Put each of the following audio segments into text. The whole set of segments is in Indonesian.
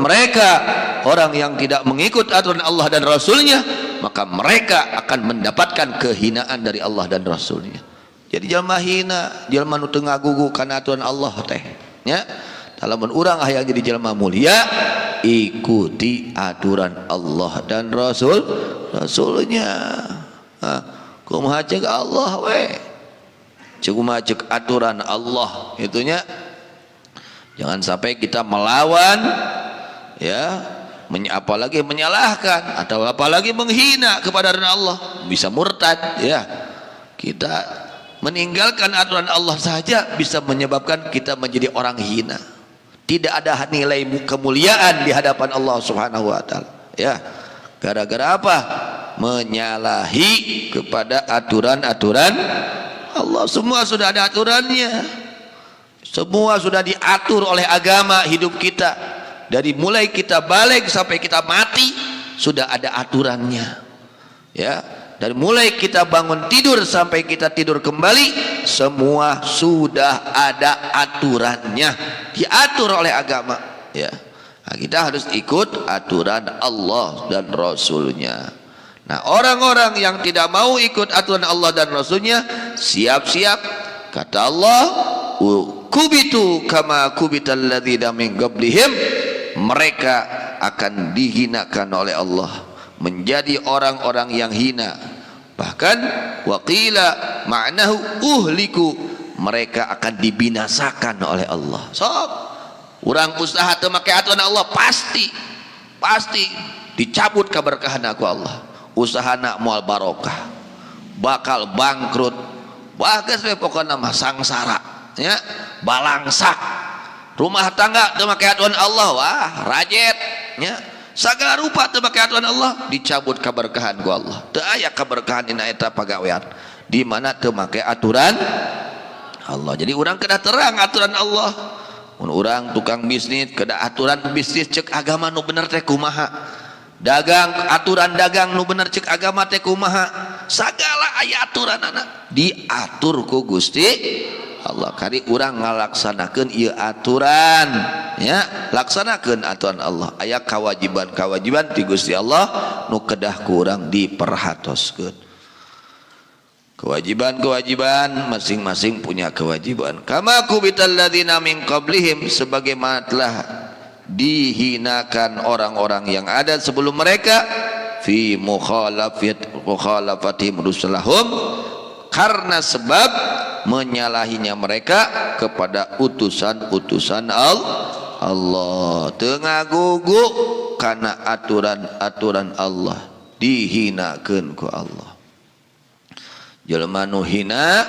mereka orang yang tidak mengikut aturan Allah dan Rasulnya, maka mereka akan mendapatkan kehinaan dari Allah dan Rasulnya. Jadi jalma hina, jalma nu teu ngagugu kana aturan Allah teh nya. Lamun urang hayang jadi jalma mulia, ikuti aturan Allah dan Rasulnya. Kumaha ceuk Allah we, kumaha ceuk aturan Allah itunya. Jangan sampai kita melawan, ya, apalagi menyalahkan atau apalagi menghina kepada Allah, bisa murtad, ya. Kita meninggalkan aturan Allah saja bisa menyebabkan kita menjadi orang hina. Tidak ada nilai kemuliaan di hadapan Allah Subhanahu wa taala, ya. Gara-gara apa? Menyalahi kepada aturan-aturan Allah. Semua sudah ada aturannya. Semua sudah diatur oleh agama hidup kita. Dari mulai kita balik sampai kita mati sudah ada aturannya, ya. Dari mulai kita bangun tidur sampai kita tidur kembali, semua sudah ada aturannya, diatur oleh agama, ya. Nah, kita harus ikut aturan Allah dan Rasulnya. Nah, orang-orang yang tidak mau ikut aturan Allah dan Rasulnya, siap-siap, kata Allah, kubitu kama kubital ladzina min qablihim, mereka akan dihinakan oleh Allah, menjadi orang-orang yang hina. Bahkan waqila ma'nahu uhliku, mereka akan dibinasakan oleh Allah. Sok urang usaha teu make aturan Allah, pasti dicabut keberkahan aku Allah. Usahana moal barokah, bakal bangkrut, bagas we pokona mah sangsara, ya, balangsak. Rumah tangga teu make aturan Allah, wah rajet, nya. Sagala rupa teu make aturan Allah, dicabut kaberkahan ku Allah. Teu aya kaberkahan dina eta pagawean di mana teu make aturan Allah. Jadi urang kedah terang aturan Allah. Mun urang tukang bisnis kedah aturan bisnis ceuk agama nu bener teh kumaha. Dagang aturan dagang nu bener ceuk agama teh kumaha. Sagala aya aturanana diatur ku Gusti Allah. Kari urang ngalaksanakeun ieu aturan, ya, laksanakeun aturan Allah. Aya kewajiban ti Gusti Allah nu kedah ku urang diperhatoskeun. Kewajiban masing-masing punya kewajiban. Kama kubital ladzina min qablihim, sebagaimana telah dihinakan orang-orang yang ada sebelum mereka, fi mukhalafatihim rusulahum, karena sebab menyalahinya mereka kepada utusan-utusan Allah. Tengah guguk karena aturan-aturan Allah, dihinakeun ku Allah. Jelma nu hina,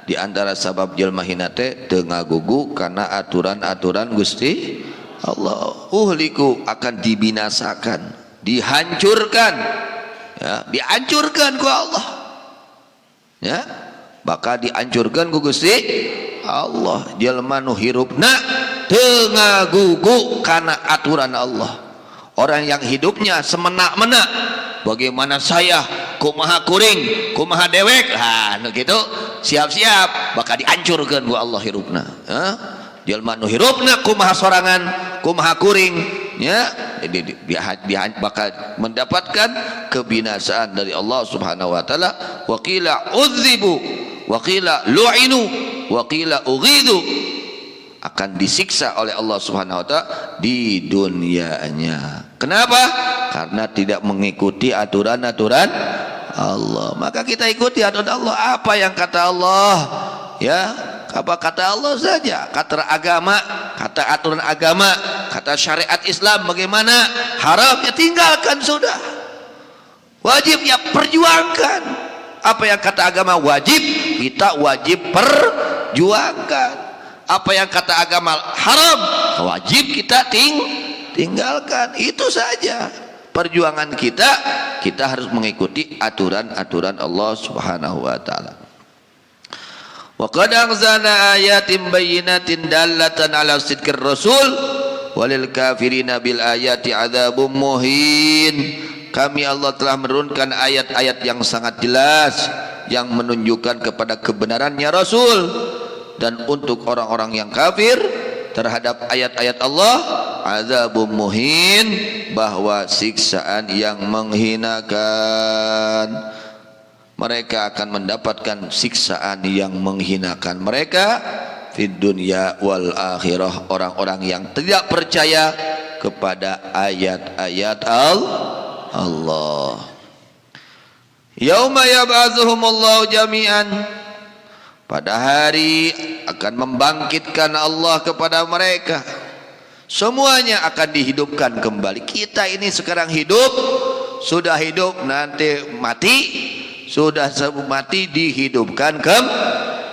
di antara sabab jelma hina teh tengah guguk karena aturan-aturan Gusti Allah. Uhliku, akan dibinasakan, dihancurkan, ya, dihancurkan ku Allah, ya. Bakal dihancurkan ku Gusti Allah. Jelma nu hirupna teu ngagugu kana aturan Allah. Orang yang hidupnya semena-mena, bagaimana saya, kumaha kuring, kumaha dewek, nu kitu, siap-siap bakal dihancurkan ku Allah hirupna. Jelma nu hirupna kumaha sorangan, kumaha kuring, ya, bakal mendapatkan kebinasaan dari Allah Subhanahu wa taala. Wa qila udzibu wa qila lu'inu wa qila ughidu, akan disiksa oleh Allah Subhanahu wa taala di dunianya. Kenapa? Karena tidak mengikuti aturan-aturan Allah. Maka kita ikuti aturan Allah. Apa yang kata Allah, ya, apa kata Allah saja, kata agama, kata aturan agama, kata syariat Islam bagaimana, haram ya tinggalkan sudah, wajib ya perjuangkan. Apa yang kata agama wajib, kita wajib perjuangkan. Apa yang kata agama haram, wajib kita tinggalkan. Itu saja perjuangan kita. Kita harus mengikuti aturan-aturan Allah Subhanahu wa taala. Wa qad anzalna ayatin bayyinatin dallatan ala sidqir rasul walil kafirina bil ayati adzabum muhin. Kami Allah telah menurunkan ayat-ayat yang sangat jelas yang menunjukkan kepada kebenarannya Rasul, dan untuk orang-orang yang kafir terhadap ayat-ayat Allah azabun muhin, bahwa siksaan yang menghinakan. Mereka akan mendapatkan siksaan yang menghinakan mereka fid dunya wal akhirah. Orang-orang yang tidak percaya kepada ayat-ayat Allah. Yauma yab'atsuhumullahu jami'an, pada hari akan membangkitkan Allah kepada mereka, semuanya akan dihidupkan kembali. Kita ini sekarang hidup, sudah hidup, nanti mati, sudah mati dihidupkan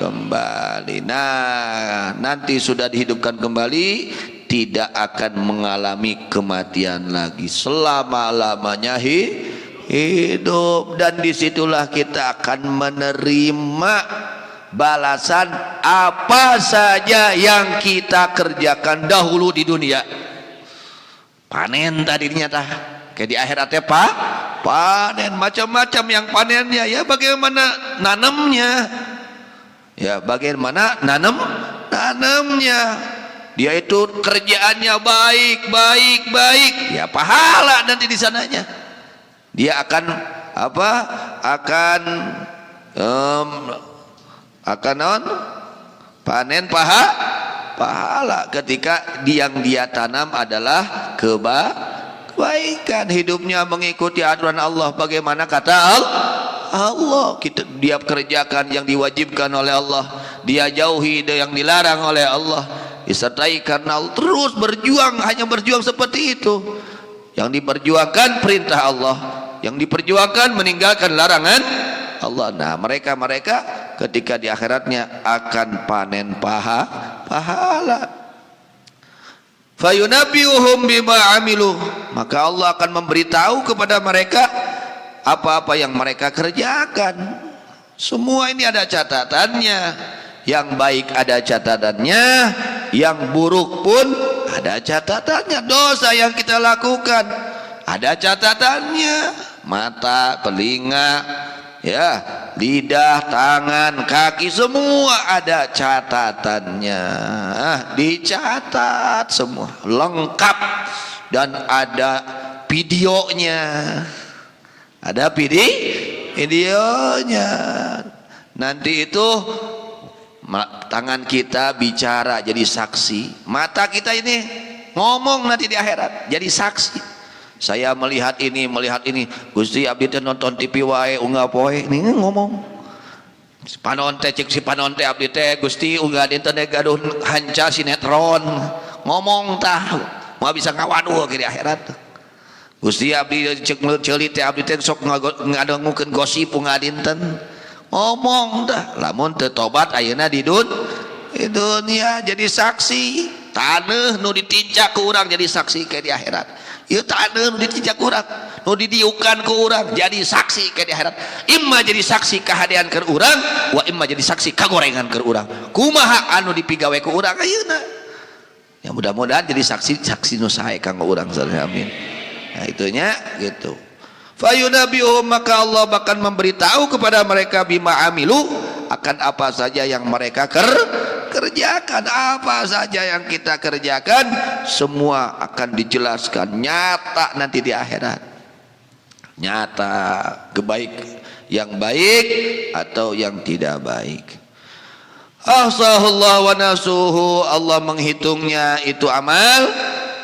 kembali. Nah, nanti sudah dihidupkan kembali, tidak akan mengalami kematian lagi, selama-lamanya hidup. Dan disitulah kita akan menerima balasan apa saja yang kita kerjakan dahulu di dunia. Panen tadinya tah, kayak di akhiratnya panen, macam-macam yang panennya. Ya bagaimana nanamnya, ya bagaimana nanamnya. Dia itu kerjaannya baik, ya pahala nanti di sananya. Dia akan apa? Akan panen pahala ketika yang dia tanam adalah kebaikan. Hidupnya mengikuti aturan Allah. Bagaimana kata Allah, dia kerjakan yang diwajibkan oleh Allah, dia jauhi yang dilarang oleh Allah, disertai karena terus berjuang, hanya berjuang seperti itu. Yang diperjuangkan perintah Allah, yang diperjuangkan meninggalkan larangan Allah. Nah, mereka ketika di akhiratnya akan panen pahala. Fayunabbiuhum bima amilu, maka Allah akan memberitahu kepada mereka apa-apa yang mereka kerjakan. Semua ini ada catatannya. Yang baik ada catatannya, yang buruk pun ada catatannya. Dosa yang kita lakukan ada catatannya. Mata, telinga, ya, lidah, tangan, kaki, semua ada catatannya. Dicatat semua lengkap, dan ada videonya. Ada videonya. Nanti itu tangan kita bicara jadi saksi, mata kita ini ngomong nanti di akhirat jadi saksi. Saya melihat ini, Gusti abdi teh nonton TV wae unggah poe, ini ngomong. Si panon teh abdi teh Gusti unggah dinten gaduh hanca sinetron, ngomong tah mau bisa ngawaduh ke di akhirat. Gusti abdi cek ceulit teh abdi teh sok ngadangukeun gosip unggah dinten, ngomong dah. Lamun teu tobat ayeuna di dunia jadi saksi. Taneuh nu ditinjak ku urang jadi saksi ke di akhirat. Ieu taneuh nu ditinjak ku urang, nu didiukan ku urang jadi saksi ke di akhirat. Imma jadi saksi kahadean keur urang, wa imma jadi saksi kagorengan keur urang. Kumaha anu dipigawe ku urang ayeuna? Ya mudah-mudahan jadi saksi nu sae kanggo urang sadaya, amin. Nah itunya gitu. Fayunabbiuhum, maka Allah akan memberitahu kepada mereka bima amilu, akan apa saja yang mereka kerjakan. Apa saja yang kita kerjakan semua akan dijelaskan nyata nanti di akhirat. Nyata yang baik atau yang tidak baik. Ahsahullah wa nasuhu, Allah menghitungnya itu amal,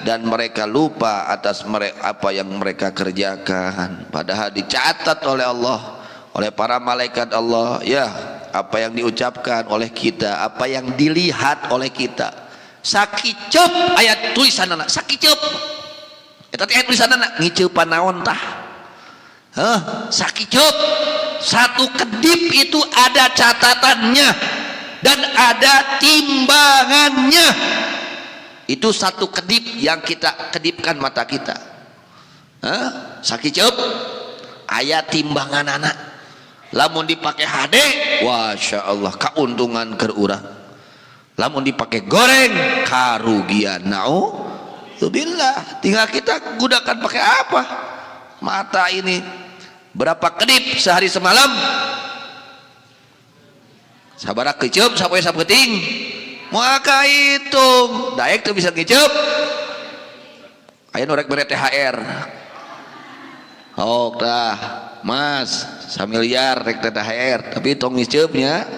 dan mereka lupa atas apa yang mereka kerjakan. Padahal dicatat oleh Allah, oleh para malaikat Allah, ya, apa yang diucapkan oleh kita, apa yang dilihat oleh kita. Sakicep ayat tulisan anak, sakicep eta teh tulisan anak ngiceupan naon tah? Sakicep, satu kedip itu ada catatannya dan ada timbangannya. Itu satu kedip yang kita kedipkan mata kita. Sakicep aya timbangan anak. Lamun dipakai HD, Masya Allah keuntungan keur urang. Lamun dipakai goreng, karugian. Na'udzubillah. Tinggal kita gunakan pakai apa? Mata ini berapa kedip sehari semalam? Sabaraha keceup sapoe sapeting? Maka hitung daek tuh bisa ngiceup aya nu rek bere THR. Oh tah Mas 1 miliar rek THR tapi tong ngiceupnya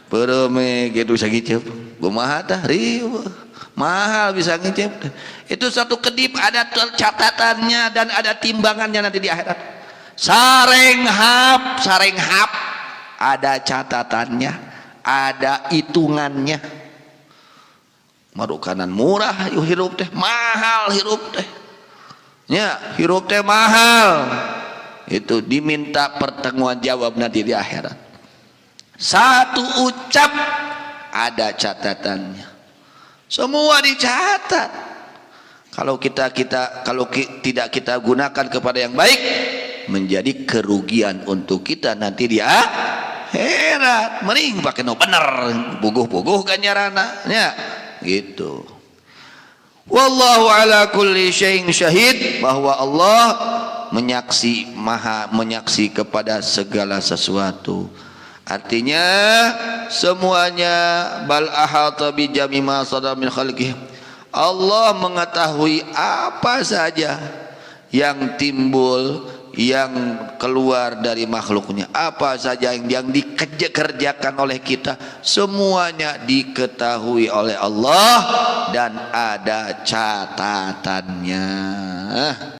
pereme gitu sagiceup kumaha tah riweuh mahal bisa ngicep. Itu satu kedip ada catatannya dan ada timbangannya nanti di akhirat. Sarenghap ada catatannya, ada hitungannya. Marukanan murah yuk hirup teh, mahal hirup teh. Ya, hirup teh mahal. Itu diminta pertemuan jawab nanti di akhirat. Satu ucap ada catatannya. Semua dicatat. Kalau tidak kita gunakan kepada yang baik, menjadi kerugian untuk kita nanti di akhirat. Mending pakai no bener, buguh-buguh ganjarana, ya gitu. Wallahu ala kulli syai'in syahid, bahwa Allah maha menyaksi kepada segala sesuatu. Artinya semuanya bal ahata bi jami ma sadar min khalqihi. Allah mengetahui apa saja yang timbul, yang keluar dari makhluknya, apa saja yang dikerjakan oleh kita, semuanya diketahui oleh Allah dan ada catatannya.